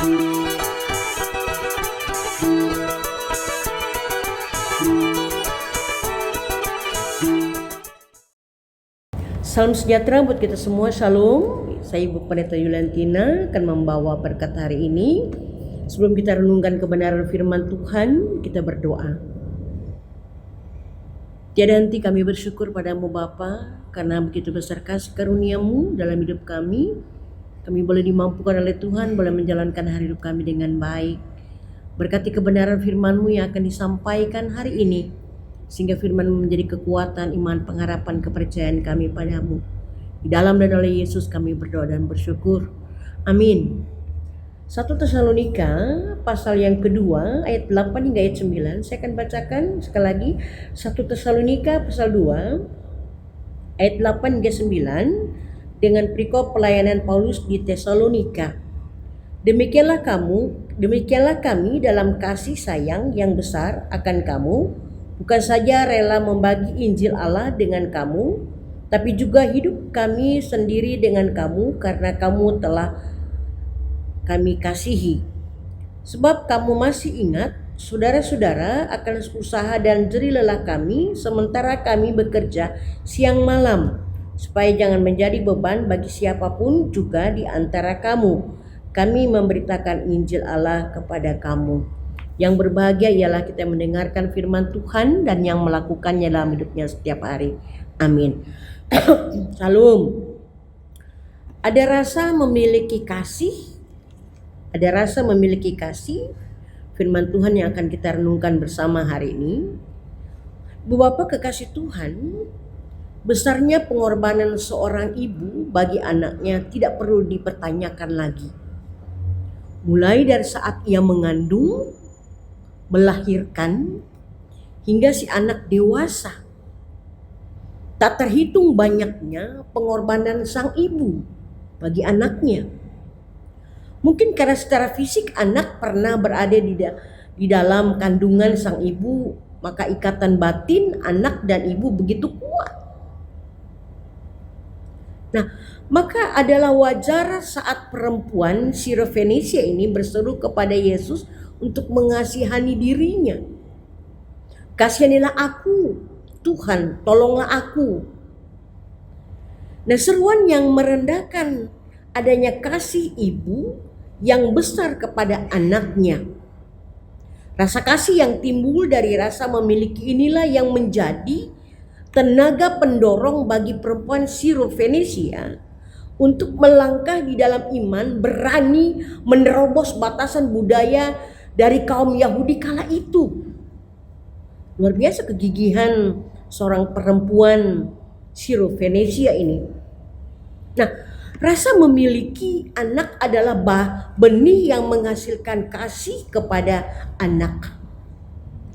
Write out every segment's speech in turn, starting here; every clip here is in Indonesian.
Salam sejahtera buat kita semua, Shalom. Saya Ibu Pendeta Yuliantina akan membawa berkat hari ini. Sebelum kita renungkan kebenaran firman Tuhan, kita berdoa. Tiada henti kami bersyukur padamu Bapa, karena begitu besar kasih karunia-Mu dalam hidup kami. Kami boleh dimampukan oleh Tuhan, boleh menjalankan hari hidup kami dengan baik. Berkati kebenaran firman-Mu yang akan disampaikan hari ini, sehingga firman menjadi kekuatan, iman, pengharapan, kepercayaan kami padamu. Di dalam dan oleh Yesus kami berdoa dan bersyukur. Amin. 1 Tesalonika pasal yang kedua ayat 8 hingga ayat 9. Saya akan bacakan sekali lagi. 1 Tesalonika pasal 2 ayat 8 hingga 9 dengan perikop pelayanan Paulus di Tesalonika. Demikianlah kami dalam kasih sayang yang besar akan kamu, bukan saja rela membagi Injil Allah dengan kamu, tapi juga hidup kami sendiri dengan kamu karena kamu telah kami kasihi. Sebab kamu masih ingat, saudara-saudara, akan usaha dan jerih lelah kami sementara kami bekerja siang malam, supaya jangan menjadi beban bagi siapapun juga di antara kamu. Kami memberitakan Injil Allah kepada kamu. Yang berbahagia ialah kita mendengarkan firman Tuhan dan yang melakukannya dalam hidupnya setiap hari. Amin. Salam. Ada rasa memiliki kasih. Ada rasa memiliki kasih. Firman Tuhan yang akan kita renungkan bersama hari ini. Bu Bapa kekasih Tuhan, besarnya pengorbanan seorang ibu bagi anaknya tidak perlu dipertanyakan lagi. Mulai dari saat ia mengandung, melahirkan, hingga si anak dewasa. Tak terhitung banyaknya pengorbanan sang ibu bagi anaknya. Mungkin karena secara fisik anak pernah berada di dalam kandungan sang ibu, maka ikatan batin anak dan ibu begitu kuat. Nah, maka adalah wajar saat perempuan Sirofenisia ini berseru kepada Yesus untuk mengasihani dirinya. Kasihanilah aku, Tuhan, tolonglah aku. Nah, seruan yang merendahkan adanya kasih ibu yang besar kepada anaknya. Rasa kasih yang timbul dari rasa memiliki inilah yang menjadi tenaga pendorong bagi perempuan Sirofenisia untuk melangkah di dalam iman, berani menerobos batasan budaya dari kaum Yahudi kala itu. Luar biasa kegigihan seorang perempuan Sirofenisia ini. Nah, rasa memiliki anak adalah benih yang menghasilkan kasih kepada anak.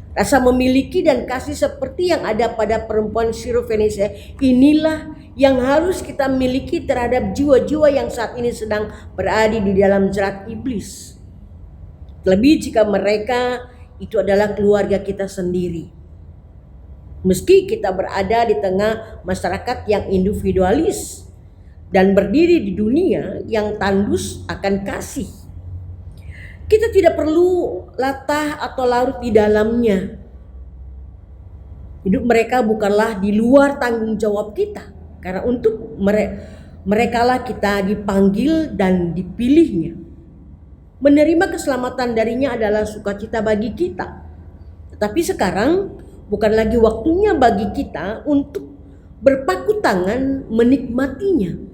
Rasa memiliki dan kasih seperti yang ada pada perempuan Sirofenisia inilah yang harus kita miliki terhadap jiwa-jiwa yang saat ini sedang berada di dalam jerat iblis. Terlebih jika mereka itu adalah keluarga kita sendiri. Meski kita berada di tengah masyarakat yang individualis dan berdiri di dunia yang tandus akan kasih, kita tidak perlu latah atau larut di dalamnya. Hidup mereka bukanlah di luar tanggung jawab kita, karena untuk merekalah kita dipanggil dan dipilihnya. Menerima keselamatan darinya adalah sukacita bagi kita. Tetapi sekarang bukan lagi waktunya bagi kita untuk berpaku tangan menikmatinya.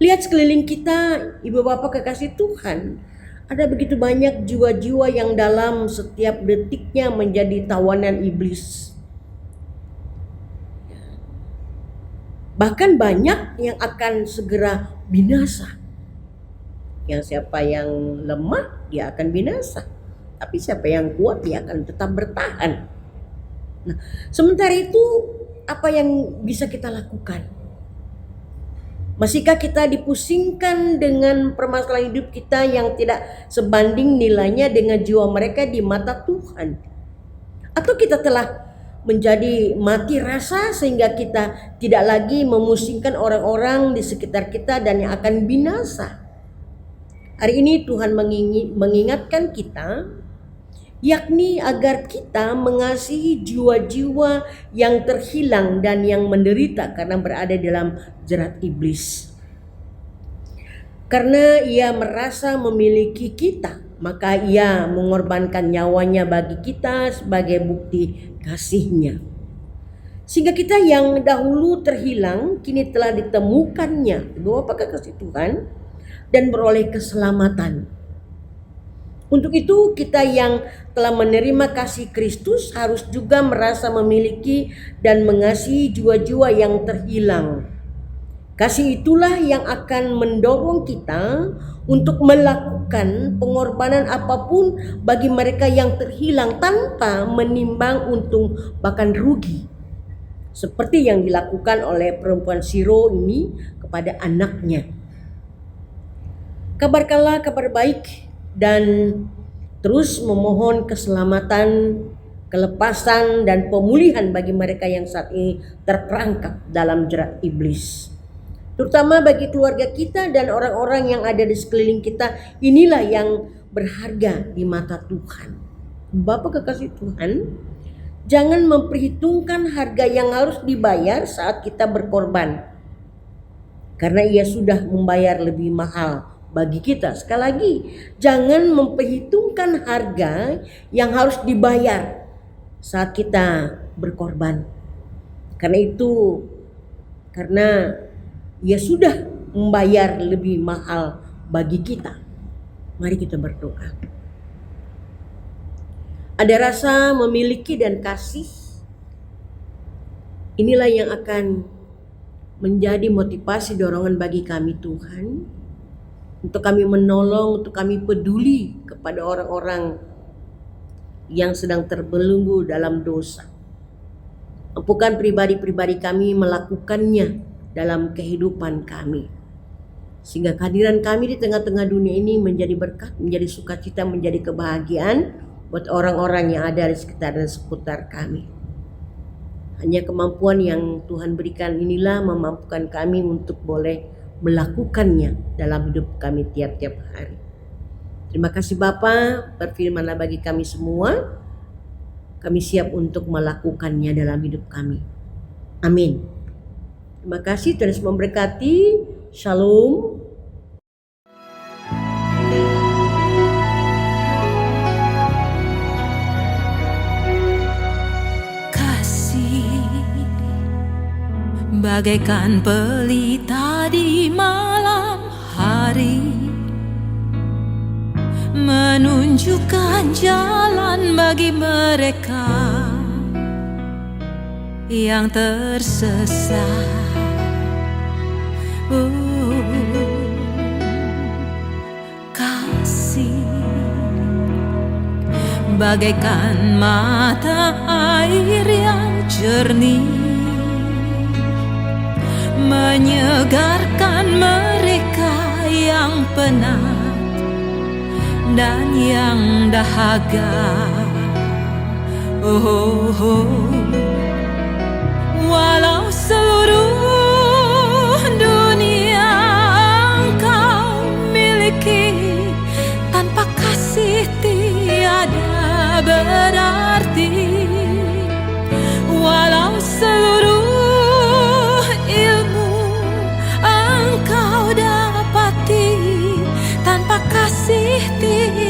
Lihat sekeliling kita, ibu bapak kekasih Tuhan. Ada begitu banyak jiwa-jiwa yang dalam setiap detiknya menjadi tawanan iblis. Bahkan banyak yang akan segera binasa. Yang siapa yang lemah, dia akan binasa. Tapi siapa yang kuat, dia akan tetap bertahan. Nah, sementara itu, apa yang bisa kita lakukan? Masihkah kita dipusingkan dengan permasalahan hidup kita yang tidak sebanding nilainya dengan jiwa mereka di mata Tuhan? Atau kita telah menjadi mati rasa sehingga kita tidak lagi memusingkan orang-orang di sekitar kita dan yang akan binasa? Hari ini Tuhan mengingatkan kita, yakni agar kita mengasihi jiwa-jiwa yang terhilang dan yang menderita karena berada dalam jerat iblis. Karena ia merasa memiliki kita, maka ia mengorbankan nyawanya bagi kita sebagai bukti kasihnya. Sehingga kita yang dahulu terhilang kini telah ditemukannya bahwa pakai kasih Tuhan dan beroleh keselamatan. Untuk itu kita yang telah menerima kasih Kristus harus juga merasa memiliki dan mengasihi jiwa-jiwa yang terhilang. Kasih itulah yang akan mendorong kita untuk melakukan pengorbanan apapun bagi mereka yang terhilang tanpa menimbang untung bahkan rugi. Seperti yang dilakukan oleh perempuan Siro ini kepada anaknya. Kabarkanlah kabar baik dan terus memohon keselamatan, kelepasan dan pemulihan bagi mereka yang saat ini terperangkap dalam jerat iblis. Terutama bagi keluarga kita dan orang-orang yang ada di sekeliling kita, inilah yang berharga di mata Tuhan. Bapak kekasih Tuhan, jangan memperhitungkan harga yang harus dibayar saat kita berkorban. Karena ia sudah membayar lebih mahal bagi kita. Sekali lagi, jangan memperhitungkan harga yang harus dibayar saat kita berkorban. Karena ia sudah membayar lebih mahal bagi kita. Mari kita berdoa. Ada rasa memiliki dan kasih. Inilah yang akan menjadi motivasi dorongan bagi kami Tuhan. Untuk kami menolong, untuk kami peduli kepada orang-orang yang sedang terbelenggu dalam dosa. Mampukan pribadi-pribadi kami melakukannya dalam kehidupan kami. Sehingga kehadiran kami di tengah-tengah dunia ini menjadi berkat, menjadi sukacita, menjadi kebahagiaan buat orang-orang yang ada di sekitar dan seputar kami. Hanya kemampuan yang Tuhan berikan inilah memampukan kami untuk boleh melakukannya dalam hidup kami tiap-tiap hari. Terima kasih Bapa, berfirmanlah bagi kami semua. Kami siap untuk melakukannya dalam hidup kami. Amin. Terima kasih, Tuhan Yesus memberkati. Shalom. Bagaikan pelita di malam hari, menunjukkan jalan bagi mereka yang tersesat. Kasih bagaikan mata air yang jernih, menyegarkan mereka yang penat dan yang dahaga. Walau seluruh dunia engkau miliki, tanpa kasih tiada berarti. Walau seluruh ilmu engkau dapati, tanpa kasih tiada